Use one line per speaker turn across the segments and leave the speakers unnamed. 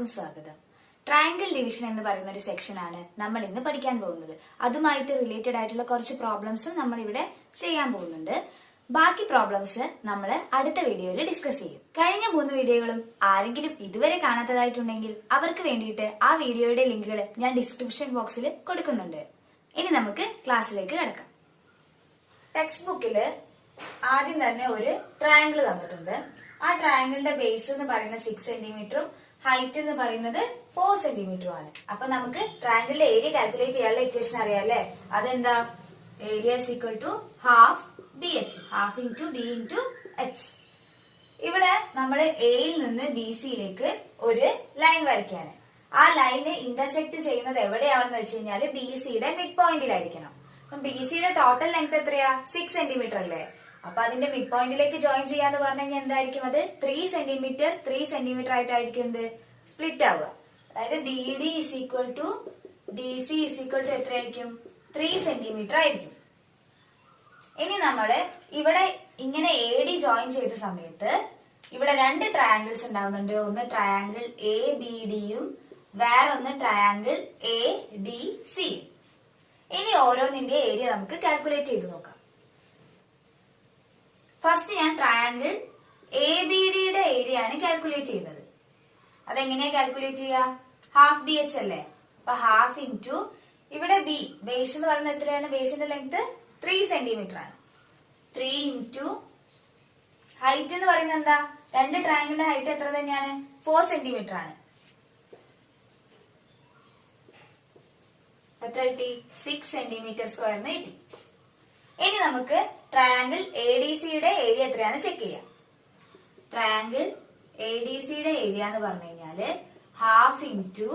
എല്ലാവർക്കും സ്വാഗതം. Triangle division എന്ന് പറയുന്ന ഒരു സെക്ഷനാണ് നമ്മൾ ഇന്ന് പഠിക്കാൻ പോകുന്നത്. അതുമായിട്ട് റിലേറ്റഡ് ആയിട്ടുള്ള കുറച്ച് പ്രോബ്ലംസും നമ്മൾ ഇവിടെ ചെയ്യാൻ പോകുന്നുണ്ട്. ബാക്കി പ്രോബ്ലംസ് നമ്മൾ അടുത്ത വീഡിയോയിൽ ഡിസ്കസ് ചെയ്യും. കഴിഞ്ഞ 3 വീഡിയോകളും ആരെങ്കിലും ഇതുവരെ കാണാത്തതായിട്ടുണ്ടെങ്കിൽ അവർക്ക് വേണ്ടിയിട്ട് ആ വീഡിയോയുടെ ലിങ്കുകൾ ഞാൻ ഡിസ്ക്രിപ്ഷൻ ബോക്സിൽ കൊടുക്കുന്നുണ്ട്. ഇനി നമുക്ക് ക്ലാസ്സിലേക്ക് കിടക്കാം. ടെക്സ്റ്റ് ബുക്കില് ആദ്യം തന്നെ ഒരു ട്രയാങ്കിൾ തന്നിട്ടുണ്ട്. ആ ട്രയാങ്കിളിന്റെ ബേസ് എന്ന് പറയുന്നത് 6 സെന്റിമീറ്ററും ഹൈറ്റ് എന്ന് പറയുന്നത് 4 സെന്റിമീറ്ററും ആണ്. അപ്പൊ നമുക്ക് ട്രയാങ്കിളിന്റെ ഏരിയ കാൽക്കുലേറ്റ് ചെയ്യാനുള്ള ഇക്വേഷൻ അറിയാം അല്ലെ? അതെന്താ? Area is equal to half BH, half into B into H. ഇവിടെ നമ്മൾ എയിൽ നിന്ന് ബി സിയിലേക്ക് ഒരു ലൈൻ വരയ്ക്കാണ്. ആ ലൈന് ഇന്റർസെക്ട് ചെയ്യുന്നത് എവിടെയാണെന്ന് വെച്ച് കഴിഞ്ഞാൽ ബി സിയുടെ മിഡ് പോയിന്റിലായിരിക്കണം. അപ്പം ബി സിയുടെ ടോട്ടൽ ലെങ്ത് എത്രയാ? 6 സെന്റിമീറ്റർ അല്ലേ? അപ്പൊ അതിന്റെ മിഡ് പോയിന്റിലേക്ക് ജോയിൻ ചെയ്യാന്ന് പറഞ്ഞു കഴിഞ്ഞാൽ എന്തായിരിക്കും? അത് 3 സെന്റിമീറ്റർ ആയിട്ടായിരിക്കും എന്ത് സ്പ്ലിറ്റ് ആവുക. അതായത് B D is equal to D C is equal to എത്രയായിരിക്കും? 3 സെന്റിമീറ്റർ ആയിരിക്കും. ഇനി നമ്മള് ഇവിടെ ഇങ്ങനെ എ ഡി ജോയിൻ ചെയ്ത സമയത്ത് ഇവിടെ 2 ട്രയാങ്കിൾസ് ഉണ്ടാവുന്നുണ്ട്. ഒന്ന് ട്രയാങ്കിൾ എ ബി ഡിയും വേറൊന്ന് ട്രയാങ്കിൾ എ ഡി സിയും. ഇനി ഓരോന്നിന്റെ ഏരിയ നമുക്ക് കാൽക്കുലേറ്റ് ചെയ്ത് നോക്കാം. ഫസ്റ്റ് ഞാൻ ട്രയാങ്കിൾ എ ബി ഡിയുടെ ഏരിയ ആണ് കാൽക്കുലേറ്റ് ചെയ്യുന്നത്. അതെങ്ങനെയാ കാൽക്കുലേറ്റ് ചെയ്യുക? ഹാഫ് ബി എച്ച് അല്ലേ? അപ്പൊ ഹാഫ് ഇൻറ്റു ഇവിടെ ബി ബേസ് എന്ന് പറയുന്നത് എത്രയാണ്? ബേസിന്റെ ലെങ്ത് 3 സെന്റിമീറ്റർ ആണ്. 3 ഇൻറ്റു ഹൈറ്റ് എന്ന് പറയുന്നത് എന്താ? 2 ട്രയാങ്കിളിന്റെ ഹൈറ്റ് എത്ര തന്നെയാണ്? 4 സെന്റിമീറ്റർ ആണ്. എത്ര കിട്ടി? 6 സെന്റിമീറ്റർ സ്ക്വയറിന് കിട്ടി. ഇനി നമുക്ക് ട്രയാങ്കിൾ എ ഡി സിയുടെ ഏരിയ എത്രയാണെന്ന് ചെക്ക് ചെയ്യാം. ട്രയാങ്കിൾ എ ഡി സിയുടെ ഏരിയ എന്ന് പറഞ്ഞു കഴിഞ്ഞാല് ഹാഫ് ഇൻറ്റു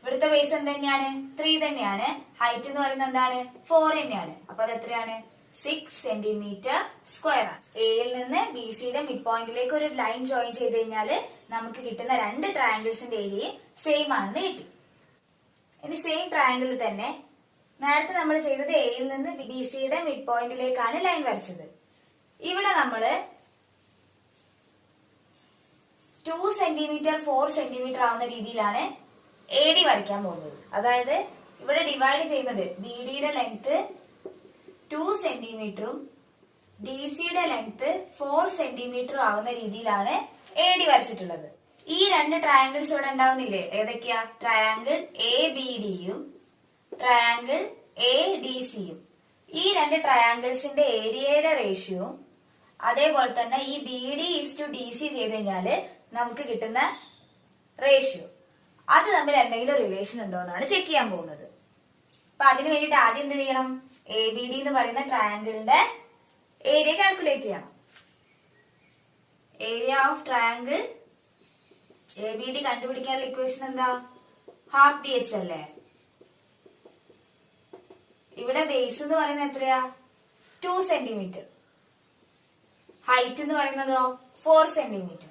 ഇവിടുത്തെ ബേസ് എന്ത് തന്നെയാണ്? 3 തന്നെയാണ്. ഹൈറ്റ് എന്ന് പറയുന്നത് എന്താണ്? 4 തന്നെയാണ്. അപ്പൊ അത് എത്രയാണ്? 6 സെന്റിമീറ്റർ സ്ക്വയർ ആണ്. എയിൽ നിന്ന് ബി സിയുടെ മിഡ് പോയിന്റിലേക്ക് ഒരു ലൈൻ ജോയിൻ ചെയ്ത് കഴിഞ്ഞാല് നമുക്ക് കിട്ടുന്ന 2 ട്രയാങ്കിൾസിന്റെ ഏരിയ സെയിം ആണെന്ന് കിട്ടി. ഇനി സെയിം ട്രയാങ്കിളിൽ തന്നെ നേരത്തെ നമ്മൾ ചെയ്തത് എയിൽ നിന്ന് ബി സിയുടെ മിഡ് പോയിന്റിലേക്കാണ് ലൈൻ വരച്ചത്. ഇവിടെ നമ്മള് 2 സെന്റിമീറ്റർ 4 സെന്റിമീറ്റർ ആവുന്ന രീതിയിലാണ് എ ഡി വരയ്ക്കാൻ പോകുന്നത്. അതായത് ഇവിടെ ഡിവൈഡ് ചെയ്യുന്നത് ബി ഡിയുടെ ലെങ്ത് 2 സെന്റിമീറ്ററും ഡി സിയുടെ ലെങ്ത് 4 സെന്റിമീറ്ററും ആവുന്ന രീതിയിലാണ് എ ഡി വരച്ചിട്ടുള്ളത്. ഈ 2 ട്രയാങ്കിൾസ് ഇവിടെ ഉണ്ടാവുന്നില്ലേ? ഏതൊക്കെയാ? ട്രയാങ്കിൾ എ ബി ഡിയും ട്രയാങ്കിൾ എ ഡി സിയും. ഈ 2 ട്രയാങ്കിൾസിന്റെ ഏരിയയുടെ റേഷ്യോ അതേപോലെ തന്നെ ഈ B D is to D C ചെയ്ത് കഴിഞ്ഞാല് നമുക്ക് കിട്ടുന്ന റേഷ്യോ അത് തമ്മിൽ എന്തെങ്കിലും റിലേഷൻ ഉണ്ടോ എന്നാണ് ചെക്ക് ചെയ്യാൻ പോകുന്നത്. അപ്പൊ അതിന് വേണ്ടിയിട്ട് ആദ്യം എന്ത് ചെയ്യണം? എ ബി ഡി എന്ന് പറയുന്ന ട്രയാങ്കിളിന്റെ ഏരിയ കാൽക്കുലേറ്റ് ചെയ്യണം. Area of triangle A B D കണ്ടുപിടിക്കാനുള്ള ഇക്വേഷൻ എന്താ? ഹാഫ് ഡി എച്ച് അല്ലേ? ഇവിടെ ബേസ് എന്ന് പറയുന്നത് എത്രയാ? 2 സെന്റിമീറ്റർ. ഹൈറ്റ് എന്ന് പറയുന്നതോ 4 സെന്റിമീറ്റർ.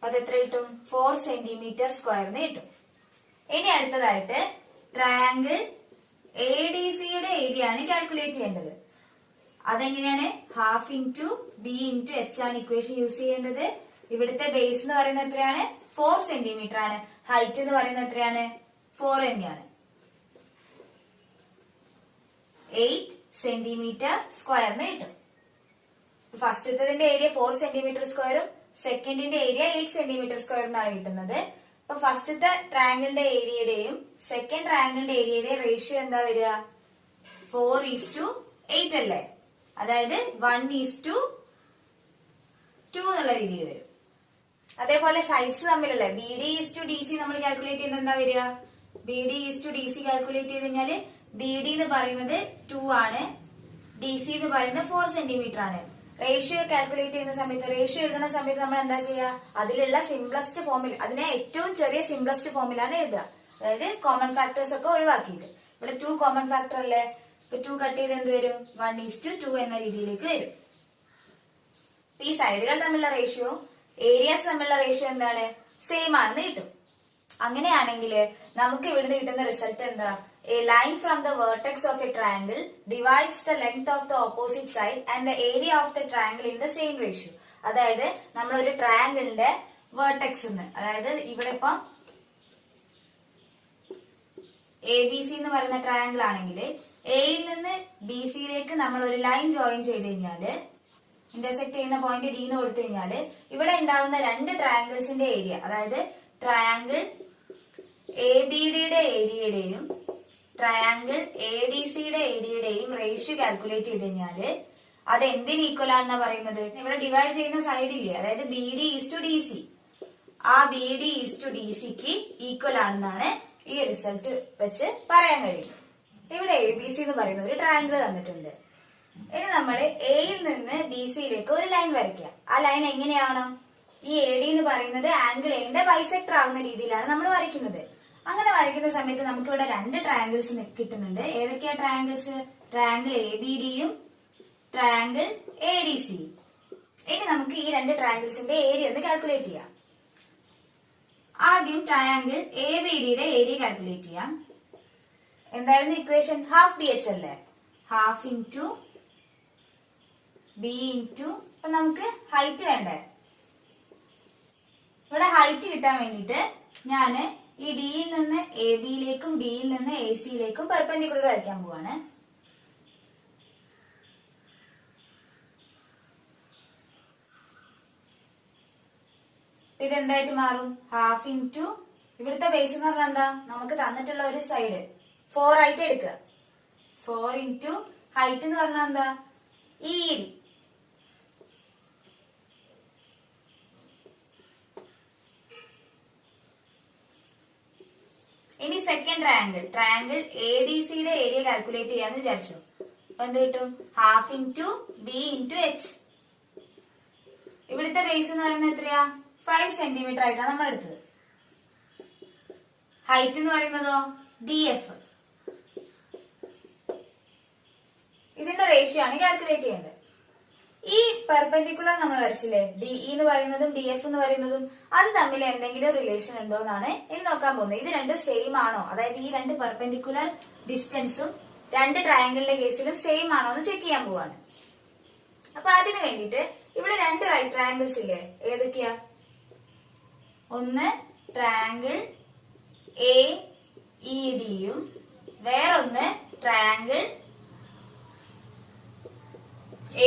അത് എത്ര കിട്ടും? 4 സെന്റിമീറ്റർ സ്ക്വയറിന് കിട്ടും. ഇനി അടുത്തതായിട്ട് ട്രയാങ്കിൾ എ ഡി സിയുടെ ഏരിയ ആണ് കാൽക്കുലേറ്റ് ചെയ്യേണ്ടത്. അതെങ്ങനെയാണ്? Half into B into H ആണ് ഇക്വേഷൻ യൂസ് ചെയ്യേണ്ടത്. ഇവിടുത്തെ ബേസ് എന്ന് പറയുന്നത് എത്രയാണ്? 4 സെന്റിമീറ്റർ ആണ്. ഹൈറ്റ് എന്ന് പറയുന്നത് എത്രയാണ്? 4 തന്നെയാണ്. 8 സെന്റിമീറ്റർ സ്ക്വയറിന് കിട്ടും. ഫസ്റ്റത്തതിന്റെ ഏരിയ 4 സെന്റിമീറ്റർ സ്ക്വയറും സെക്കൻഡിന്റെ ഏരിയ 8 സെന്റിമീറ്റർ സ്ക്വയർ എന്നാണ് കിട്ടുന്നത്. അപ്പൊ ഫസ്റ്റത്തെ ട്രയാങ്കിളിന്റെ ഏരിയയുടെയും സെക്കൻഡ് ട്രയാങ്കിളിന്റെ ഏരിയയുടെയും റേഷ്യോ എന്താ വരിക? 4:8 അല്ലേ? അതായത് 1:2 എന്നുള്ള രീതിയിൽ വരും. അതേപോലെ സൈഡ്സ് തമ്മിലുള്ള B D is to D C നമ്മൾ കാൽക്കുലേറ്റ് ചെയ്യുന്നത് എന്താ വരിക? B D is to D C calculate ചെയ്ത് കഴിഞ്ഞാല് ബി ഡി എന്ന് പറയുന്നത് 2 ആണ്, ഡി സി എന്ന് പറയുന്നത് 4 സെന്റിമീറ്റർ ആണ്. റേഷ്യോ കാൽക്കുലേറ്റ് ചെയ്യുന്ന സമയത്ത് റേഷ്യോ എഴുതുന്ന സമയത്ത് നമ്മൾ എന്താ ചെയ്യുക? അതിലുള്ള സിംപ്ലസ്റ്റ് ഫോമിൽ, അതിനെ ഏറ്റവും ചെറിയ സിംപ്ലസ്റ്റ് ഫോമിലാണ് എഴുതുക. അതായത് കോമൺ ഫാക്ടേഴ്സ് ഒക്കെ ഒഴിവാക്കിയിട്ട്. ഇവിടെ 2 കോമൺ ഫാക്ടർ അല്ലേ? ഇപ്പൊ 2 കട്ട് ചെയ്ത് എന്ത് വരും? 1:2 എന്ന രീതിയിലേക്ക് വരും. ഈ സൈഡുകൾ തമ്മിലുള്ള റേഷ്യോ ഏരിയാസ് തമ്മിലുള്ള റേഷ്യോ എന്താണ്? സെയിം ആണെന്ന് കിട്ടും. അങ്ങനെയാണെങ്കിൽ നമുക്ക് ഇവിടുന്ന് കിട്ടുന്ന റിസൾട്ട് എന്താ? A line from the vertex of a triangle divides the length of the opposite side and the area of the triangle in the same ratio. അതായത് നമ്മൾ ഒരു ട്രയാങ്കിളിന്റെ വേർട്ടെക്സ് അതായത് ഇവിടെ ഇപ്പൊ എ ബി സി എന്ന് പറയുന്ന ട്രയാങ്കിൾ ആണെങ്കിൽ എയിൽ നിന്ന് ബി സിയിലേക്ക് നമ്മൾ ഒരു ലൈൻ ജോയിൻ ചെയ്ത് കഴിഞ്ഞാല് ഇന്റർസെക്ട് ചെയ്യുന്ന പോയിന്റ് ഡി എന്ന് കൊടുത്തു കഴിഞ്ഞാല് ഇവിടെ ഉണ്ടാവുന്ന രണ്ട് ട്രയാങ്കിൾസിന്റെ ഏരിയ, അതായത് ട്രയാങ്കിൾ എ ബി ഡിയുടെ ഏരിയയുടെയും ട്രയാങ്കിൾ എ ഡി സിയുടെ ഏരിയയുടെയും റേഷ്യോ കാൽക്കുലേറ്റ് ചെയ്ത് കഴിഞ്ഞാല് അത് എന്തിന് ഈക്വൽ ആണെന്നാ പറയുന്നത്? ഇവിടെ ഡിവൈഡ് ചെയ്യുന്ന സൈഡില്ലേ, അതായത് B D is to D C, ആ B D is to D സിക്ക് ഈക്വൽ ആണെന്നാണ് ഈ റിസൾട്ട് വെച്ച് പറയാൻ കഴിയുന്നത്. ഇവിടെ എ ബി സി എന്ന് പറയുന്ന ഒരു ട്രയാങ്കിൾ തന്നിട്ടുണ്ട്. ഇനി നമ്മൾ എയിൽ നിന്ന് ബി സിയിലേക്ക് ഒരു ലൈൻ വരയ്ക്കുക. ആ ലൈൻ എങ്ങനെയാവണം? ഈ എ ഡി എന്ന് പറയുന്നത് ആംഗിൾ എന്റെ ബൈസെക്ടർ ആകുന്ന രീതിയിലാണ് നമ്മൾ വരയ്ക്കുന്നത്. അങ്ങനെ വരയ്ക്കുന്ന സമയത്ത് നമുക്ക് ഇവിടെ രണ്ട് ട്രയാങ്കിൾസ് കിട്ടുന്നുണ്ട്. ഏതൊക്കെയാ ട്രയാങ്കിൾസ്? ട്രയാങ്കിൾ എ ബി ഡിയും ട്രയാങ്കിൾ എ ഡി സിയും. ഇനി നമുക്ക് ഈ രണ്ട് ട്രയാങ്കിൾസിന്റെ ഏരിയ ഒന്ന് കാൽക്കുലേറ്റ് ചെയ്യാം. ആദ്യം ട്രയാങ്കിൾ എ ബി ഡിയുടെ ഏരിയ കാൽക്കുലേറ്റ് ചെയ്യാം. എന്തായിരുന്നു ഇക്വേഷൻ? ഹാഫ് ബി എച്ച് അല്ലേ? ഹാഫ് ഇൻറ്റു ബി ഇൻറ്റു, അപ്പൊ നമുക്ക് ഹൈറ്റ് വേണ്ടേ? ഇവിടെ ഹൈറ്റ് കിട്ടാൻ വേണ്ടിയിട്ട് ഞാന് ഈ ഡിയിൽ നിന്ന് എ ബിയിലേക്കും ഡിയിൽ നിന്ന് എ സിയിലേക്കും പെർപെൻഡിക്കുലർ വരയ്ക്കാൻ പോവാണ്. ഇതെന്തായിട്ട് മാറും? ഹാഫ് ഇൻറ്റു ഇവിടുത്തെ ബേസ് എന്ന് പറഞ്ഞാൽ എന്താ? നമുക്ക് തന്നിട്ടുള്ള ഒരു സൈഡ് 4 ആയിട്ട് എടുക്കുക. 4 ഇൻറ്റു ഹൈറ്റ് എന്ന് പറഞ്ഞാൽ എന്താ? E D. ഇനി സെക്കൻഡ് ട്രയാങ്കിൾ എ ഡി സിയുടെ ഏരിയ കാൽക്കുലേറ്റ് ചെയ്യാന്ന് വിചാരിച്ചു. അപ്പൊ എന്ത് കിട്ടും? Half into B into H. ഇവിടുത്തെ ബേസ് എന്ന് പറയുന്നത് എത്രയാ? 5 സെന്റിമീറ്റർ ആയിട്ടാണ് നമ്മൾ എടുത്തത്. ഹൈറ്റ് എന്ന് പറയുന്നതോ ഡി എഫ്. ഇതിന്റെ റേഷ്യോ ആണ് കാൽക്കുലേറ്റ് ചെയ്യേണ്ടത്. ഈ പെർപെൻഡിക്കുലർ നമ്മൾ വരച്ചില്ലേ, ഡി എന്ന് പറയുന്നതും ഡി എഫ് എന്ന് പറയുന്നതും, അത് തമ്മിൽ എന്തെങ്കിലും റിലേഷൻ ഉണ്ടോ എന്നാണ് ഇനി നോക്കാൻ പോകുന്നത്. ഇത് രണ്ടും സെയിം ആണോ, അതായത് ഈ രണ്ട് പെർപെൻഡിക്കുലർ ഡിസ്റ്റൻസും രണ്ട് ട്രയാങ്കിളിന്റെ കേസിലും സെയിം ആണോ എന്ന് ചെക്ക് ചെയ്യാൻ പോവാണ്. അപ്പൊ അതിനു വേണ്ടിയിട്ട് ഇവിടെ രണ്ട് റൈറ്റ് ട്രയാങ്കിൾസ് ഇല്ലേ, ഏതൊക്കെയാ? ഒന്ന് ട്രയാങ്കിൾ എ ഇ ഡിയും വേറൊന്ന് ട്രയാങ്കിൾ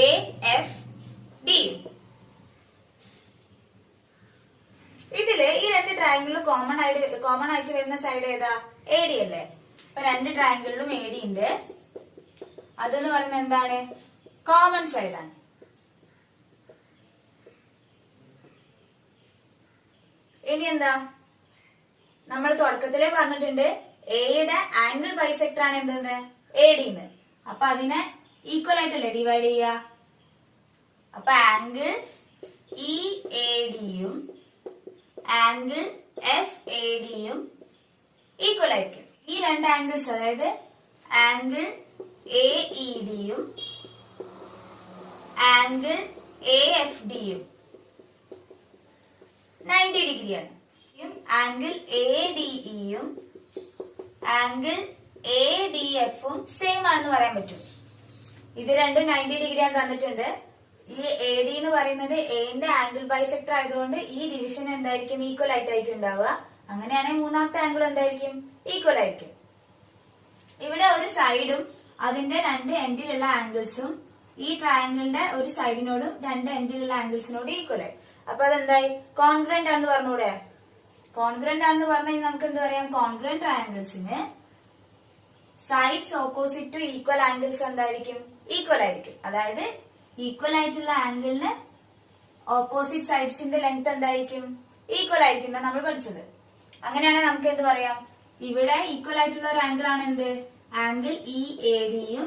എ എഫ് ഡിയും. ഇതില് ഈ രണ്ട് ട്രയാങ്കിളിലും കോമൺ ആയിട്ട് വരുന്ന സൈഡ് ഏതാ? എ ഡി അല്ലേ? അപ്പൊ രണ്ട് ട്രയാങ്കിളിലും എ ഡി ഉണ്ട്. അതെന്ന് പറയുന്നത് എന്താണ്? കോമൺ സൈഡാണ്. ഇനി എന്താ? നമ്മൾ തുടക്കത്തിലേ പറഞ്ഞിട്ടുണ്ട് എയുടെ ആംഗിൾ ബൈസെക്ടർ ആണ് എന്തെന്ന്? എ ഡി എന്ന്. അപ്പൊ അതിനെ ഈക്വൽ ആയിട്ടല്ലേ ഡിവൈഡ് ചെയ്യുക. അപ്പൊ ആംഗിൾ ഇ എ ഡിയും ആംഗിൾ എഫ് എ ഡിയും ഈക്വൽ ആയിരിക്കും. ഈ രണ്ട് ആംഗിൾസ്, അതായത് ആംഗിൾ എ ഇ ഡിയും ആംഗിൾ എ എഫ് ഡിയും 90 ഡിഗ്രിയാണ്. ആംഗിൾ എ ഡി ഇയും ആംഗിൾ എ ഡി എഫും സെയിം ആണെന്ന് പറയാൻ പറ്റും. ഇത് രണ്ടും 90 ഡിഗ്രിയാണ് തന്നിട്ടുണ്ട്. ഈ എ ഡി എന്ന് പറയുന്നത് എന്റെ ആംഗിൾ ബൈസെക്ടർ ആയതുകൊണ്ട് ഈ ഡിവിഷൻ എന്തായിരിക്കും? ഈക്വൽ ആയിട്ടായിരിക്കും ഉണ്ടാവുക. അങ്ങനെയാണെങ്കിൽ മൂന്നാമത്തെ ആംഗിൾ എന്തായിരിക്കും? ഈക്വൽ ആയിരിക്കും. ഇവിടെ ഒരു സൈഡും അതിന്റെ രണ്ട് എൻഡിലുള്ള ആംഗിൾസും ഈ ട്രയാങ്കിളിന്റെ ഒരു സൈഡിനോടും രണ്ട് എൻഡിലുള്ള ആംഗിൾസിനോടും ഈക്വൽ ആയി. അപ്പൊ അതെന്തായി? കോൺഗ്രന്റ് ആണെന്ന് പറഞ്ഞൂടെ? കോൺഗ്രന്റ് ആണെന്ന് പറഞ്ഞു കഴിഞ്ഞാൽ നമുക്ക് എന്ത് പറയാം? കോൺഗ്രന്റ് ട്രയാങ്കിൾസിന് sides opposite to equal angles എന്തായിരിക്കും? ഈക്വൽ ആയിരിക്കും. അതായത് ഈക്വൽ ആയിട്ടുള്ള ആംഗിളിന് ഓപ്പോസിറ്റ് സൈഡ്സിന്റെ ലെങ്ത് എന്തായിരിക്കും? ഈക്വൽ ആയിരിക്കും എന്നാണ് നമ്മൾ പഠിച്ചത്. അങ്ങനെയാണെങ്കിൽ നമുക്ക് എന്ത് പറയാം? ഇവിടെ ഈക്വൽ ആയിട്ടുള്ള ഒരു ആംഗിൾ ആണ് എന്ത്? ആംഗിൾ ഇ എ ഡിയും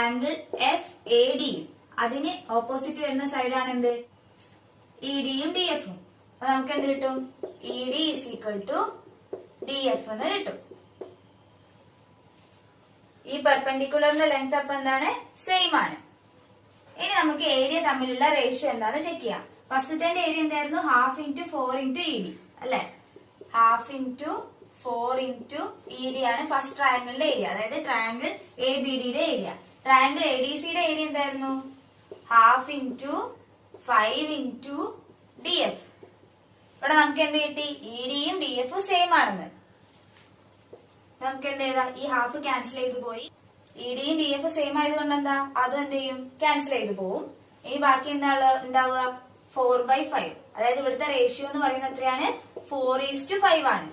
ആംഗിൾ എഫ് എ ഡിയും. അതിന് ഓപ്പോസിറ്റ് വരുന്ന സൈഡാണ് എന്ത്? ഇ ഡിയും ഡി എഫും. അപ്പൊ നമുക്ക് എന്ത് കിട്ടും? E D is equal to D F എന്ന് കിട്ടും. ഈ പെർപെൻഡിക്കുലറിന്റെ ലെങ്ത് അപ്പൊ എന്താണ്? സെയിം ആണ്. ഇനി നമുക്ക് ഏരിയ തമ്മിലുള്ള റേഷ്യോ എന്താന്ന് ചെക്ക് ചെയ്യാം. ഫസ്റ്റത്തെ ഏരിയ എന്തായിരുന്നു? Half into 4 into E D അല്ലെ? Half into 4 into E D ആണ് ഫസ്റ്റ് ട്രയാങ്കിളിന്റെ ഏരിയ, അതായത് ട്രയാങ്കിൾ എ ബി ഡിയുടെ ഏരിയ. ട്രയാങ്കിൾ എ ഡി സിയുടെ ഏരിയ എന്തായിരുന്നു? Half into 5 into D F. ഇവിടെ നമുക്ക് എന്ത് കിട്ടി? ഇ ഡിയും ഡി എഫും സെയിം ആണെന്ന്. നമുക്ക് എന്ത് എഴുതാം? ഈ ഹാഫ് ക്യാൻസൽ ചെയ്ത് പോയി. ഇ ഡിയും ഡി എഫ് സെയിം ആയതുകൊണ്ട് എന്താ അതും എന്ത് ചെയ്യും? ക്യാൻസൽ ചെയ്ത് പോവും. ഇനി ബാക്കി എന്താ ഉണ്ടാവുക? 4/5. അതായത് ഇവിടുത്തെ റേഷ്യോ എന്ന് പറയുന്നത് എത്രയാണ്? 4:5 ആണ്.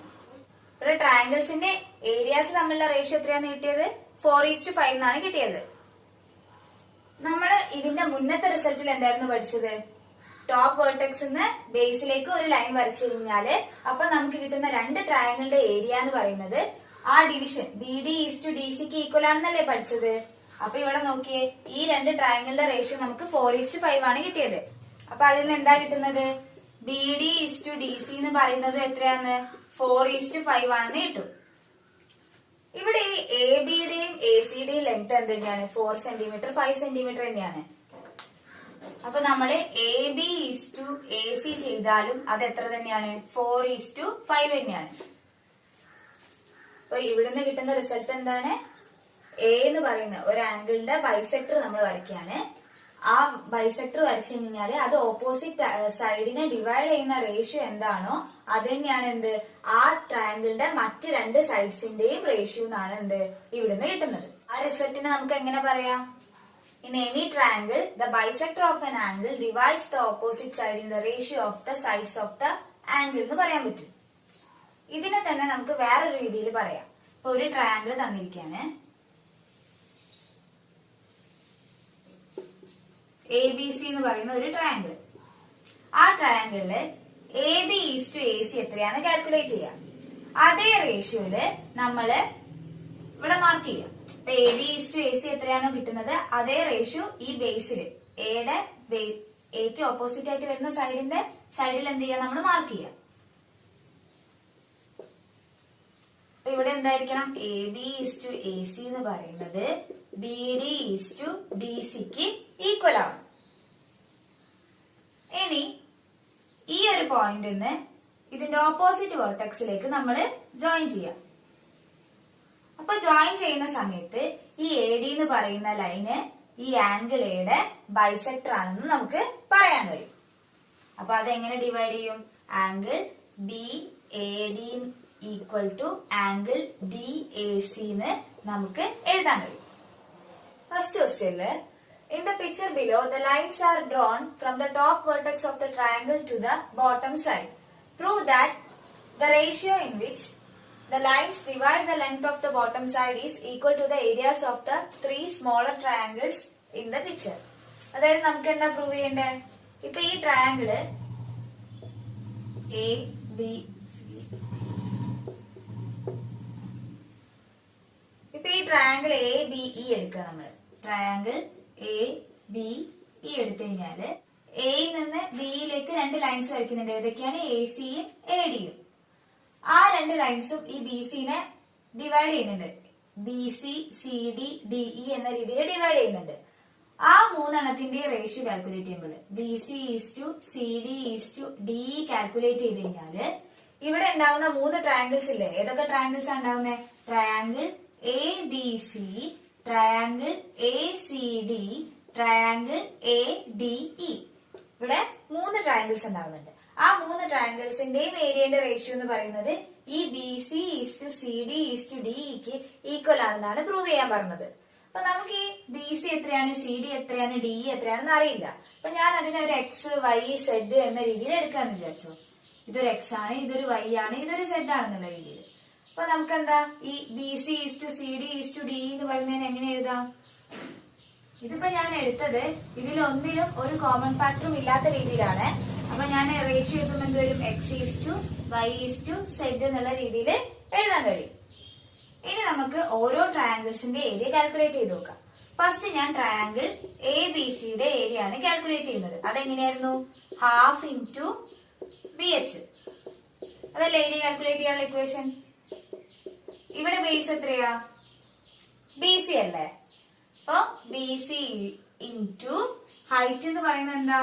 ഇവിടെ ട്രയാങ്കിൾസിന്റെ ഏരിയാസ് തമ്മിലുള്ള റേഷ്യോ എത്രയാന്ന് കിട്ടിയത്? 4:5 എന്നാണ് കിട്ടിയത്. നമ്മള് ഇതിന്റെ മുന്നത്തെ റിസൾട്ടിൽ എന്തായിരുന്നു പഠിച്ചത്? ടോപ്പ് വേർട്ടെക്സിന്ന് ബേസിലേക്ക് ഒരു ലൈൻ വരച്ചു കഴിഞ്ഞാല് അപ്പൊ നമുക്ക് കിട്ടുന്ന രണ്ട് ട്രയാങ്കിളിന്റെ ഏരിയ എന്ന് പറയുന്നത് ആ division B D is to D സിക്ക് ഈക്വൽ ആണെന്നല്ലേ പഠിച്ചത്? അപ്പൊ ഇവിടെ നോക്കിയേ, ഈ രണ്ട് ട്രയാങ്കിളിന്റെ റേഷ്യോ നമുക്ക് 4:5 ആണ് കിട്ടിയത്. അപ്പൊ അതിൽ നിന്ന് എന്താ കിട്ടുന്നത്? B D is to D C എന്ന് പറയുന്നത് എത്രയാന്ന്? 4:5 ആണെന്ന് കിട്ടും. ഇവിടെ ഈ എ ബിയുടെയും എ സിയുടെയും ലെങ്ത് എന്ത് തന്നെയാണ്? 4 സെന്റിമീറ്റർ 5 സെന്റിമീറ്റർ തന്നെയാണ്. അപ്പൊ നമ്മള് A B is to A C ചെയ്താലും അത് എത്ര തന്നെയാണ്? 4:5 തന്നെയാണ്. അപ്പൊ ഇവിടുന്ന് കിട്ടുന്ന റിസൾട്ട് എന്താണ്? എ എന്ന് പറയുന്ന ഒരു ആംഗിളിന്റെ ബൈസെക്ടർ നമ്മൾ വരയ്ക്കുകയാണ്. ആ ബൈസെക്ടർ വരച്ചു കഴിഞ്ഞാല് അത് ഓപ്പോസിറ്റ് സൈഡിനെ ഡിവൈഡ് ചെയ്യുന്ന റേഷ്യോ എന്താണോ അത് തന്നെയാണ് എന്ത്? ആ ട്രയാങ്കിളിന്റെ മറ്റ് രണ്ട് സൈഡ്സിന്റെയും റേഷ്യോ എന്നാണ് എന്ത് ഇവിടുന്ന് കിട്ടുന്നത്. ആ റിസൾട്ടിനെ നമുക്ക് എങ്ങനെ പറയാം? In any triangle, the bisector of an angle divides the opposite side in the ratio of the sides of the angle എന്ന് പറയാൻ പറ്റും. ഇതിനെ തന്നെ നമുക്ക് വേറൊരു രീതിയിൽ പറയാം. ഇപ്പൊ ഒരു ട്രയാങ്കിൾ തന്നിരിക്കുകയാണ്. എ ബി സി എന്ന് പറയുന്ന ഒരു ട്രയാങ്കിൾ. ആ ട്രയാങ്കിളില് A B is to A C എത്രയാന്ന് കാൽക്കുലേറ്റ് ചെയ്യാം. അതേ റേഷ്യോയില് നമ്മള് ഇവിടെ മാർക്ക് ചെയ്യാം. ഇപ്പൊ A B is to A C എത്രയാണോ കിട്ടുന്നത് അതേ റേഷ്യോ ഈ ബേസിൽ എക്ക് ഓപ്പോസിറ്റ് ആയിട്ട് വരുന്ന സൈഡിൽ എന്ത് ചെയ്യാം? നമ്മൾ മാർക്ക് ചെയ്യാം. അപ്പൊ ഇവിടെ എന്തായിരിക്കണം? A B is to A C എന്ന് പറയുന്നത് B D is to D സിക്ക് ഈക്വൽ ആണ്. ഇനി ഈ ഒരു പോയിന്റിൽ നിന്ന് ഇതിന്റെ ഓപ്പോസിറ്റ് വെർട്ടെക്സിലേക്ക് നമ്മൾ ജോയിൻ ചെയ്യാം. അപ്പൊ ജോയിൻ ചെയ്യുന്ന സമയത്ത് ഈ എ ഡി എന്ന് പറയുന്ന ലൈന് ഈ ആംഗിൾ എയുടെ ബൈസെക്ടർ ആണെന്ന് നമുക്ക് പറയാൻ കഴിയും. അപ്പൊ അതെങ്ങനെ ഡിവൈഡ് ചെയ്യും? Angle B A D equal to angle D A C എന്ന് നമുക്ക് എഴുതാൻ കഴിയും. ഫസ്റ്റ് ക്വസ്റ്റ്യനില് in the picture below the lines are drawn from the top vertex of the triangle to the bottom side. Prove that the ratio in which the lines divide the length of the bottom side is equal to the areas of the three smaller triangles in the picture. അതായത് നമുക്ക് എന്താ prove ചെയ്യണ്ടേ? ഇപ്പൊ ഈ triangle A B C, ഇപ്പൊ ഈ triangle A B E എടുക്കുക. നമ്മള് ട്രയാങ്കിൾ എ ബി ഇ എടുത്തു കഴിഞ്ഞാല് എയിൽ നിന്ന് ബിയിലേക്ക് രണ്ട് ലൈൻസ് വരയ്ക്കുന്നുണ്ട്. ഏതൊക്കെയാണ്? എ സിയും എ ഡിയും. ആ രണ്ട് ലൈൻസും ഈ ബി സിനെ ഡിവൈഡ് ചെയ്യുന്നുണ്ട്. B C C D D E എന്ന രീതിയിൽ ഡിവൈഡ് ചെയ്യുന്നുണ്ട്. ആ മൂന്നെണ്ണത്തിന്റെ റേഷ്യോ കാൽക്കുലേറ്റ് ചെയ്യുമ്പോൾ B C is to C D is to D E calculate ചെയ്ത് കഴിഞ്ഞാല് ഇവിടെ ഉണ്ടാവുന്ന മൂന്ന് ട്രയാങ്കിൾസ് ഇല്ലേ? ഏതൊക്കെ ട്രയാങ്കിൾസ് ആണ് ഉണ്ടാവുന്നത്? Triangle A B C, triangle A C D, triangle A D E. ഇവിടെ മൂന്ന് ട്രയാങ്കിൾസ് ഉണ്ടാവുന്നുണ്ട്. ആ മൂന്ന് ട്രയാങ്കിൾസിന്റെയും ഏരിയന്റെ റേഷ്യോ എന്ന് പറയുന്നത് ഈ B C is to C D is to D ഇക്ക് ഈക്വൽ ആണെന്നാണ് പ്രൂവ് ചെയ്യാൻ പറഞ്ഞത്. അപ്പൊ നമുക്ക് ഈ ബി സി എത്രയാണ്, സി ഡി എത്രയാണ്, ഡി ഇ എത്രയാണെന്ന് അറിയില്ല. അപ്പൊ ഞാൻ അതിനെ ഒരു എക്സ് വൈ സെഡ് എന്ന രീതിയിൽ എടുക്കാന്ന് വിചാരിച്ചു. ഇതൊരു എക്സ് ആണ്, ഇതൊരു വൈ ആണ്, ഇതൊരു സെഡ് ആണെന്നുള്ള രീതിയിൽ. അപ്പൊ നമുക്ക് എന്താ ഈ B C is to C D is to D എന്ന് പറയുന്നതിന് എങ്ങനെ എഴുതാം? ഇതിപ്പോ ഞാൻ എടുത്തത് ഇതിലൊന്നിലും ഒരു കോമൺ ഫാക്ടറും ഇല്ലാത്ത രീതിയിലാണ്. അപ്പൊ ഞാൻ റേഷ്യോ എടുക്കുമ്പോൾ എന്ത് വരും? X is to Y is to Z എന്നുള്ള രീതിയിൽ എഴുതാൻ കഴിയും. ഇനി നമുക്ക് ഓരോ ട്രയാങ്കിൾസിന്റെ ഏരിയ കാൽക്കുലേറ്റ് ചെയ്ത് നോക്കാം. ഫസ്റ്റ് ഞാൻ ട്രയാങ്കിൾ എ ബി സിയുടെ ഏരിയ ആണ് കാൽക്കുലേറ്റ് ചെയ്യുന്നത്. അതെങ്ങനെയായിരുന്നു? Half into B H. അതല്ലേ ഏരിയ കാൽക്കുലേറ്റ് ചെയ്യാനുള്ള ഇക്വേഷൻ. ഇവിടെ ബേസ് എത്രയാ? ബി സി അല്ലേ? അപ്പൊ ബി സി ഇൻറ്റു ഹൈറ്റ് എന്ന് പറയുന്നത് എന്താ?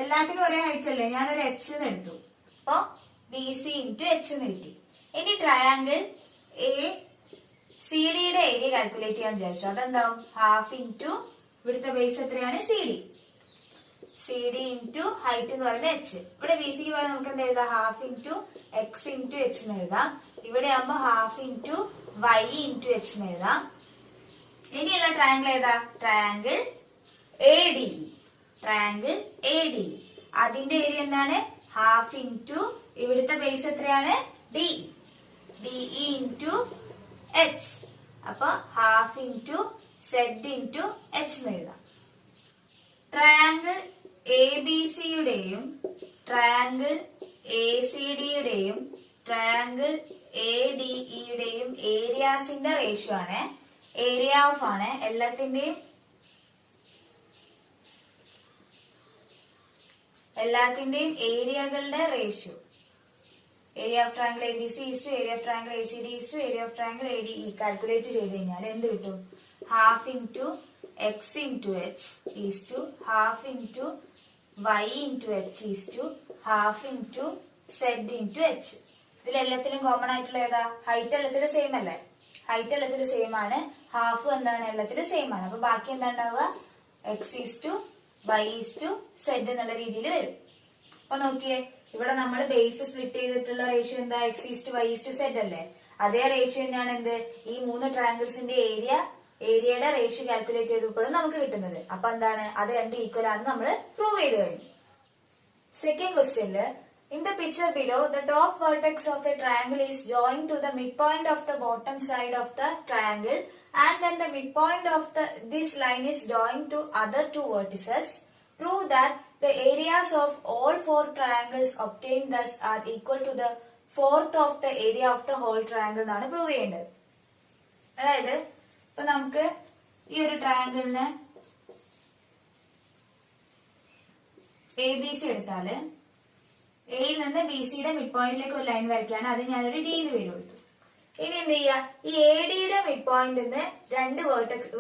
എല്ലാത്തിനും ഒരേ ഹൈറ്റ് അല്ലേ? ഞാനൊരു എച്ച് എന്ന് എടുത്തു. അപ്പൊ ബി സി ഇൻറ്റു എച്ച് എന്ന് കിട്ടി. ഇനി ട്രയാങ്കിൾ എ സി ഡിയുടെ ഏരിയ കാൽക്കുലേറ്റ് ചെയ്യാൻ വിചാരിച്ചു. അതെന്താവും? ഹാഫ് ഇൻറ്റു ഇവിടുത്തെ ബേസ് എത്രയാണ്? C D. C D into height എന്ന് പറയുന്നത് എച്ച്. ഇവിടെ ബി സിക്ക് പകരം നമുക്ക് എന്താ എഴുതാം, half into X into H എന്ന് എഴുതാം. ഇവിടെ ആകുമ്പോ half into Y into H എന്ന് എഴുതാം. ഇനിയുള്ള ട്രയാങ്കിൾ ഏതാ, triangle A D. Triangle A D, അതിന്റെ ഏരിയ എന്താണ്, ഹാഫ് ഇൻറ്റു ഇവിടുത്തെ ബേസ് എത്രയാണ്, ഡി, ഡിഇ ഇൻറ്റു എച്ച്. അപ്പൊ half into Z into H എന്ന് എഴുതാം. ട്രയാങ്കിൾ എ ബി സിയുടെയും ട്രയാങ്കിൾ എ സി ഡിയുടെയും ട്രയാങ്കിൾ എ ഡി ഇയുടെയും ഏരിയാസിന്റെ റേഷ്യോ ആണ്, ഏരിയ ഓഫ് ആണ്. എല്ലാത്തിന്റെയും ഏരിയകളുടെ ratio, area of triangle A B C is to area of triangle A C D is to area of triangle A D E calculate ചെയ്ത് കഴിഞ്ഞാൽ എന്ത് കിട്ടും, half into X into H is to half into Y into H is to half into Z into H. ഇതിലെല്ലാത്തിലും common ആയിട്ടുള്ള ഏതാ, height എല്ലാത്തിലും same അല്ലേ, height എല്ലാത്തിലും സെയിം ആണ്, ഹാഫ് എന്താണ് എല്ലാത്തിലും സെയിം ആണ്. അപ്പൊ ബാക്കി എന്താ ഉണ്ടാവുക, X is to Y is to Z എന്നുള്ള രീതിയിൽ വരും. അപ്പൊ നോക്കിയേ, ഇവിടെ നമ്മൾ ബേസ് സ്പ്ലിറ്റ് ചെയ്തിട്ടുള്ള റേഷ്യോ എന്താ, X is to Y is to Z അല്ലേ. അതേ റേഷ്യോ തന്നെയാണ് എന്ത്, ഈ 3 ട്രയാങ്കിൾസിന്റെ ഏരിയയുടെ റേഷ്യോ കാൽക്കുലേറ്റ് ചെയ്തപ്പോഴും നമുക്ക് കിട്ടുന്നത്. അപ്പൊ എന്താണ്, അത് രണ്ടും ഈക്വൽ ആണെന്ന് നമ്മൾ പ്രൂവ് ചെയ്ത് കഴിഞ്ഞു. സെക്കൻഡ് ക്വസ്റ്റ്യനില്, in the picture below, the top vertex of a triangle is joined to the midpoint of the bottom side of the triangle, and then the midpoint of this line is joined to other 2 vertices. Prove that the areas of all 4 triangles obtained thus are equal to the fourth of the area of the whole triangle എന്നാണ് prove ചെയ്യേണ്ടത്. അതായത് ഇപ്പൊ നമുക്ക് ഈ ഒരു ട്രയാങ്കിളിന് A B C എടുത്താല് എയിൽ നിന്ന് ബി സിയുടെ മിഡ് പോയിന്റിലേക്ക് ഒരു ലൈൻ വരയ്ക്കാണ്, അത് ഞാനൊരു ഡി എന്ന് പേര് കൊടുത്തു. ഇനി എന്ത് ചെയ്യാ, ഈ എ ഡിയുടെ മിഡ് പോയിന്റിൽ നിന്ന് 2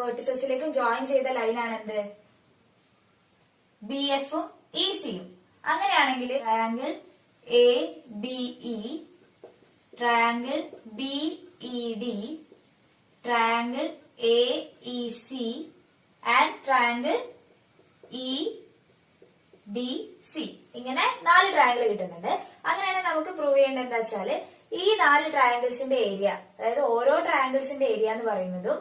വേർട്ടിസസിലേക്കും ജോയിൻ ചെയ്ത ലൈനാണ് എന്ത്, ബി എഫും ഇ സിയും. അങ്ങനെയാണെങ്കിൽ triangle A B E, triangle B E D, triangle A E C and triangle E D C, ഇങ്ങനെ 4 ട്രയാങ്കിൾ കിട്ടുന്നുണ്ട്. അങ്ങനെയാണെങ്കിൽ നമുക്ക് പ്രൂവ് ചെയ്യേണ്ടത് എന്താ വെച്ചാല്, ഈ 4 ട്രയാങ്കിൾസിന്റെ ഏരിയ, അതായത് ഓരോ ട്രയാങ്കിൾസിന്റെ ഏരിയ എന്ന് പറയുന്നതും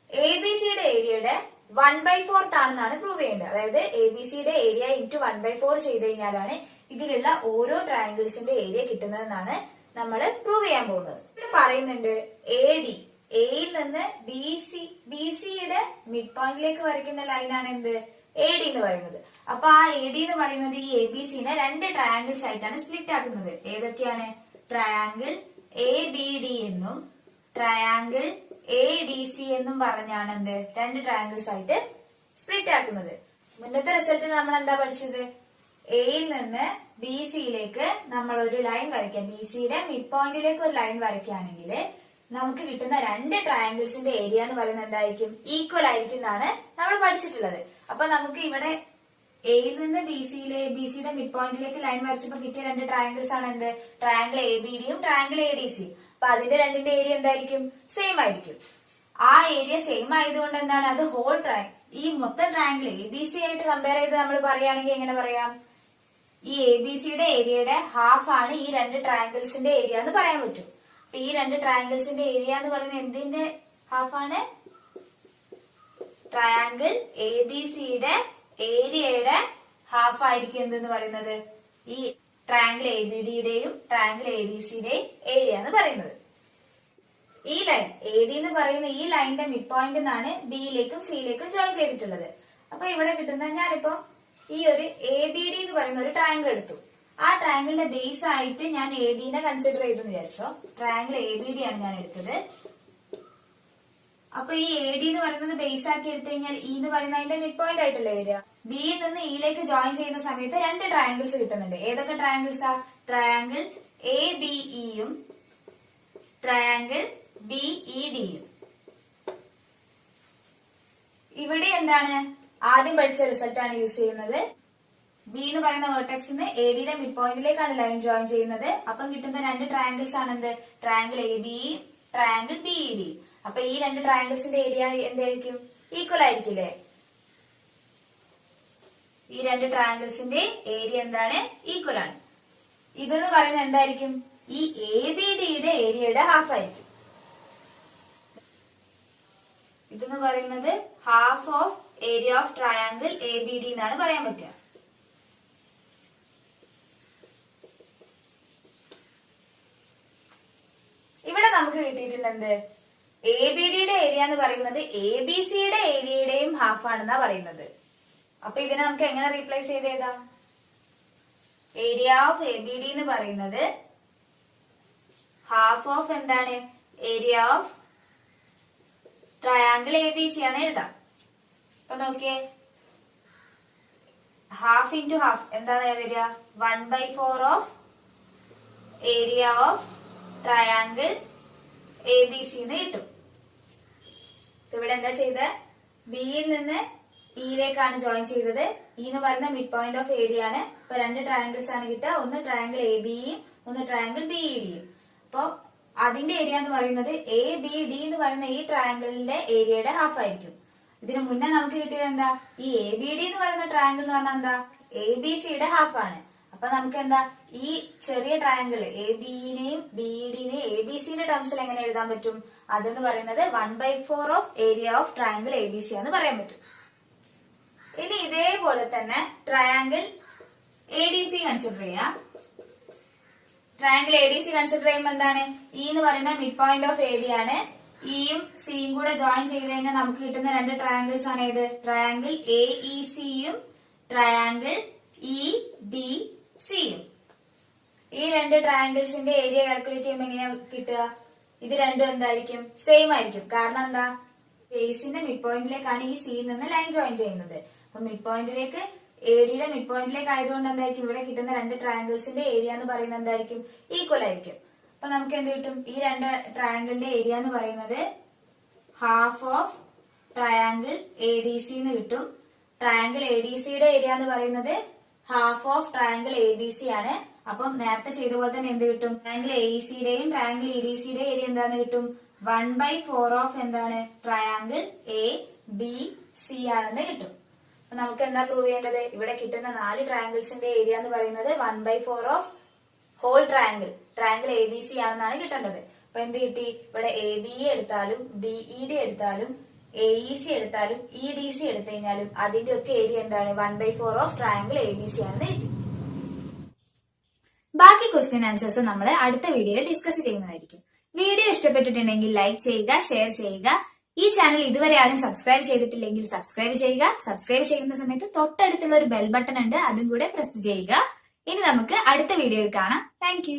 എ ബി സിയുടെ ഏരിയയുടെ 1/4 ആണെന്നാണ് പ്രൂവ് ചെയ്യേണ്ടത്. അതായത് എ ബി സിയുടെ ഏരിയ ഇൻറ്റു 1/4 ചെയ്ത് കഴിഞ്ഞാലാണ് ഇതിലുള്ള ഓരോ ട്രയാങ്കിൾസിന്റെ ഏരിയ കിട്ടുന്നതെന്നാണ് നമ്മൾ പ്രൂവ് ചെയ്യാൻ പോകുന്നത്. ഇവിടെ പറയുന്നുണ്ട് എ ഡി, എയിൽ നിന്ന് ബി സിയുടെ മിഡ് പോയിന്റിലേക്ക് വരയ്ക്കുന്ന ലൈനാണ് എന്ത്, എ ഡി എന്ന് പറയുന്നത്. അപ്പൊ ആ എ ഡി എന്ന് പറയുന്നത് ഈ എ ബി സിനെ 2 ട്രയാങ്കിൾസ് ആയിട്ടാണ് സ്പ്ലിറ്റ് ആക്കുന്നത്. ഏതൊക്കെയാണ്, ട്രയാങ്കിൾ എ ബി ഡി എന്നും ട്രയാങ്കിൾ എ ഡി സി എന്നും പറഞ്ഞാണ് എന്ത്, 2 ട്രയാങ്കിൾസ് ആയിട്ട് സ്പ്ലിറ്റ് ആക്കുന്നത്. മുന്നത്തെ റിസൾട്ടിൽ നമ്മൾ എന്താ പഠിച്ചത്, എയിൽ നിന്ന് ബി സിയിലേക്ക് നമ്മൾ ഒരു ലൈൻ വരയ്ക്കാം, ബി സിയുടെ മിഡ് പോയിന്റിലേക്ക് ഒരു ലൈൻ വരയ്ക്കുകയാണെങ്കിൽ നമുക്ക് കിട്ടുന്ന 2 ട്രയാങ്കിൾസിന്റെ ഏരിയ എന്ന് പറയുന്നത് എന്തായിരിക്കും, ഈക്വൽ ആയിരിക്കും എന്നാണ് നമ്മൾ പഠിച്ചിട്ടുള്ളത്. അപ്പൊ നമുക്ക് ഇവിടെ എയിൽ നിന്ന് ബി സിയുടെ മിഡ് പോയിന്റിലേക്ക് ലൈൻ വരച്ചപ്പോൾ കിട്ടിയ 2 ട്രയാങ്കിൾസ് ആണ് എന്ത്, ട്രയാങ്കിൾ എ ബി ഡിയും ട്രയാങ്കിൾ എ ഡി സിയും. അപ്പൊ അതിന്റെ രണ്ടിന്റെ ഏരിയ എന്തായിരിക്കും, സെയിം ആയിരിക്കും. ആ ഏരിയ സെയിം ആയതുകൊണ്ട് എന്താണ്, അത് ഹോൾ ഈ മൊത്തം ട്രയാങ്കിൾ എ ബി സി ആയിട്ട് കമ്പയർ ചെയ്ത് നമ്മൾ പറയുകയാണെങ്കിൽ എങ്ങനെ പറയാം, ഈ എ ബി സിയുടെ ഏരിയയുടെ ഹാഫ് ആണ് ഈ 2 ട്രയാങ്കിൾസിന്റെ ഏരിയ എന്ന് പറയാൻ പറ്റും. അപ്പൊ ഈ 2 ട്രയാങ്കിൾസിന്റെ ഏരിയ എന്ന് പറയുന്നത് എന്തിന്റെ ഹാഫാണ്, ട്രയാങ്കിൾ എ ബി സിയുടെ ഏരിയയുടെ ഹാഫ് ആയിരിക്കും എന്തെന്ന് പറയുന്നത്, ഈ ട്രയാങ്കിൾ എ ബി ഡിയുടെയും ട്രയാങ്കിൾ എ ഡി സിയുടെയും ഏരിയ എന്ന് പറയുന്നത്. ഈ ലൈൻ എ ഡി എന്ന് പറയുന്ന ഈ ലൈനിന്റെ മിഡ് പോയിന്റ് നിന്നാണ് ബിയിലേക്കും സിയിലേക്കും ജോയിൻ ചെയ്തിട്ടുള്ളത്. അപ്പൊ ഇവിടെ കിട്ടുന്ന, ഞാനിപ്പോ ഈ ഒരു എ ബി ഡി എന്ന് പറയുന്ന ഒരു ട്രയാങ്കിൾ എടുത്തു. ആ ട്രയാങ്കിളിന്റെ ബേസ് ആയിട്ട് ഞാൻ എ ഡിനെ കൺസിഡർ ചെയ്തെന്ന് വിചാരിച്ചോ. ട്രയാങ്കിൾ എ ബി ഡി ആണ് ഞാൻ എടുത്തത്. അപ്പൊ ഈ എ ഡി എന്ന് പറയുന്നത് ബേസ് ആക്കി എടുത്തു കഴിഞ്ഞാൽ ഇ എന്ന് പറയുന്ന അതിന്റെ മിഡ് പോയിന്റ് ആയിട്ടല്ലേ വരിക. ബിയിൽ നിന്ന് ഇയിലേക്ക് ജോയിൻ ചെയ്യുന്ന സമയത്ത് 2 ട്രയാങ്കിൾസ് കിട്ടുന്നുണ്ട്. ഏതൊക്കെ ട്രയാങ്കിൾസാ, ട്രയാങ്കിൾ എ ബി ഇയും ട്രയാങ്കിൾ ബി ഇ ഡിയും. ഇവിടെ എന്താണ്, ആദ്യം പഠിച്ച റിസൾട്ട് ആണ് യൂസ് ചെയ്യുന്നത്. ബി എന്ന് പറയുന്ന വേർട്ടെക്സിന് എ ഡിയുടെ മിഡ് പോയിന്റിലേക്കാണ് ലൈൻ ജോയിൻ ചെയ്യുന്നത്. അപ്പം കിട്ടുന്ന 2 ട്രയാങ്കിൾസ് ആണ് എന്ത്, triangle A B triangle B E D. അപ്പൊ ഈ 2 ട്രയാങ്കിൾസിന്റെ ഏരിയ എന്തായിരിക്കും, ഈക്വൽ ആയിരിക്കില്ലേ. ഈ രണ്ട് ട്രയാങ്കിൾസിന്റെ ഏരിയ എന്താണ്? ഈക്വൽ ആണ്. ഇതെന്ന് പറയുന്നത് എന്തായിരിക്കും? ഈ എ ബി ഡിയുടെ ഏരിയയുടെ ഹാഫ് ആയിരിക്കും. ഇതെന്ന് പറയുന്നത് half of area of triangle A B D എന്നാണ് പറയാൻ പറ്റുക. ഇവിടെ നമുക്ക് കിട്ടിയിട്ടുണ്ട് എന്ത്? എ ബി ഡിയുടെ ഏരിയ എന്ന് പറയുന്നത് എ ബി സിയുടെ ഏരിയയുടെയും ഹാഫ് ആണെന്നാ പറയുന്നത്. അപ്പൊ ഇതിനെ നമുക്ക് എങ്ങനെ റീപ്ലേസ് ചെയ്ത് എഴുതാം? Area of A B D എന്ന് പറയുന്നത് ഹാഫ് ഓഫ് എന്താണ്? Area of triangle A B C ആണ് എഴുതാം. അപ്പൊ നോക്കിയേ, ഹാഫ് ഇൻറ്റു ഹാഫ് എന്താണ് വരിക? 1/4 of area of triangle A B C എന്ന് കിട്ടും. ഇവിടെ എന്താ ചെയ്ത്? ബിയിൽ നിന്ന് ഇയിലേക്കാണ് ജോയിൻ ചെയ്തത്. ഇ എന്ന് പറയുന്ന mid point of A D ആണ്. അപ്പൊ രണ്ട് ട്രയാങ്കിൾസ് ആണ് കിട്ടുക. ഒന്ന് ട്രയാങ്കിൾ എ ബിയും ഒന്ന് ട്രയാങ്കിൾ ബി ഇ ഡിയും. അപ്പൊ അതിന്റെ ഏരിയ എന്ന് പറയുന്നത് എ ബി ഡി എന്ന് പറയുന്ന ഈ ട്രയാങ്കിളിന്റെ ഏരിയയുടെ ഹാഫ് ആയിരിക്കും. ഇതിന് മുന്നേ നമുക്ക് കിട്ടിയത് എന്താ? ഈ എ ബി ഡി എന്ന് പറയുന്ന ട്രയാങ്കിൾ എന്ന് പറഞ്ഞാൽ എന്താ? എ ബി സിയുടെ ഹാഫ് ആണ്. അപ്പൊ നമുക്ക് എന്താ? ഈ ചെറിയ ട്രയാങ്കിൾ എ ബിനെയും ബി ഡിനെയും എ ബി സിന്റെ ടേംസിൽ എങ്ങനെ എഴുതാൻ പറ്റും? അതെന്ന് പറയുന്നത് 1/4 of area of triangle A B C എന്ന് പറയാൻ പറ്റും. ഇനി ഇതേപോലെ തന്നെ triangle A D C consider ചെയ്യാം. Triangle A D C consider ചെയ്യുമ്പോൾ എന്താണ്? ഇ എന്ന് പറയുന്ന mid point of A D ആണ്. ഇയും സിയും കൂടെ ജോയിൻ ചെയ്ത് കഴിഞ്ഞാൽ നമുക്ക് കിട്ടുന്ന രണ്ട് ട്രയാങ്കിൾസ് ആണ് ഏത്? ട്രയാങ്കിൾ എ ഇ സിയും ട്രയാങ്കിൾ ഇ ഡി സിയും. ഈ രണ്ട് ട്രയാങ്കിൾസിന്റെ ഏരിയ കാൽക്കുലേറ്റ് ചെയ്യുമ്പോൾ എങ്ങനെയാ കിട്ടുക? ഇത് രണ്ടും എന്തായിരിക്കും? സെയിം ആയിരിക്കും. കാരണം എന്താ? ബേസിന്റെ മിഡ് പോയിന്റിലേക്കാണ് ഈ സിയിൽ നിന്ന് ലൈൻ ജോയിൻ ചെയ്യുന്നത്. അപ്പൊ മിഡ് പോയിന്റിലേക്ക് എ ഡിയുടെ മിഡ് പോയിന്റിലേക്ക് ആയതുകൊണ്ട് എന്തായിരിക്കും? ഇവിടെ കിട്ടുന്ന രണ്ട് ട്രയാങ്കിൾസിന്റെ ഏരിയ എന്ന് പറയുന്നത് എന്തായിരിക്കും? ഈക്വൽ ആയിരിക്കും. അപ്പൊ നമുക്ക് എന്ത് കിട്ടും? ഈ രണ്ട് ട്രയാങ്കിളിന്റെ ഏരിയ എന്ന് പറയുന്നത് half of triangle A D C എന്ന് കിട്ടും. ട്രയാങ്കിൾ എ ഡി സിയുടെ ഏരിയ എന്ന് പറയുന്നത് half of triangle A B C ആണ്. അപ്പം നേരത്തെ ചെയ്ത പോലെ തന്നെ എന്ത് കിട്ടും? ട്രയാങ്കിൾ എ ഇ സിയുടെയും ട്രയാങ്കിൾ ഇ ഡി സിയുടെയും ഏരിയ എന്താന്ന് കിട്ടും? 1/4 ഓഫ് എന്താണ്? ട്രയാങ്കിൾ എ ബി സി ആണെന്ന് കിട്ടും. അപ്പൊ നമുക്ക് എന്താ പ്രൂവ് ചെയ്യേണ്ടത്? ഇവിടെ കിട്ടുന്ന 4 ട്രയാങ്കിൾസിന്റെ ഏരിയ എന്ന് പറയുന്നത് 1/4 of whole triangle A B C ആണെന്നാണ് കിട്ടേണ്ടത്. അപ്പൊ എന്ത് കിട്ടി? ഇവിടെ എ ബി എടുത്താലും ബി ഇ ഡി എടുത്താലും എ ഇ സി എടുത്താലും ഇ ഡി സി എടുത്തു കഴിഞ്ഞാലും അതിന്റെ ഒക്കെ ഏരിയ എന്താണ്? 1/4 of triangle A B C ആണെന്ന് കിട്ടി. ബാക്കി ക്വസ്റ്റ്യൻ ആൻസേഴ്സ് നമ്മൾ അടുത്ത വീഡിയോയിൽ ഡിസ്കസ് ചെയ്യുന്നതായിരിക്കും. വീഡിയോ ഇഷ്ടപ്പെട്ടിട്ടുണ്ടെങ്കിൽ ലൈക്ക് ചെയ്യുക, ഷെയർ ചെയ്യുക. ഈ ചാനൽ ഇതുവരെ ആരും സബ്സ്ക്രൈബ് ചെയ്തിട്ടില്ലെങ്കിൽ സബ്സ്ക്രൈബ് ചെയ്യുക. സബ്സ്ക്രൈബ് ചെയ്യുന്ന സമയത്ത് തൊട്ടടുത്തുള്ള ഒരു ബെൽ ബട്ടൺ ഉണ്ട്, അതും കൂടെ പ്രസ് ചെയ്യുക. ഇനി നമുക്ക് അടുത്ത വീഡിയോയിൽ കാണാം. താങ്ക്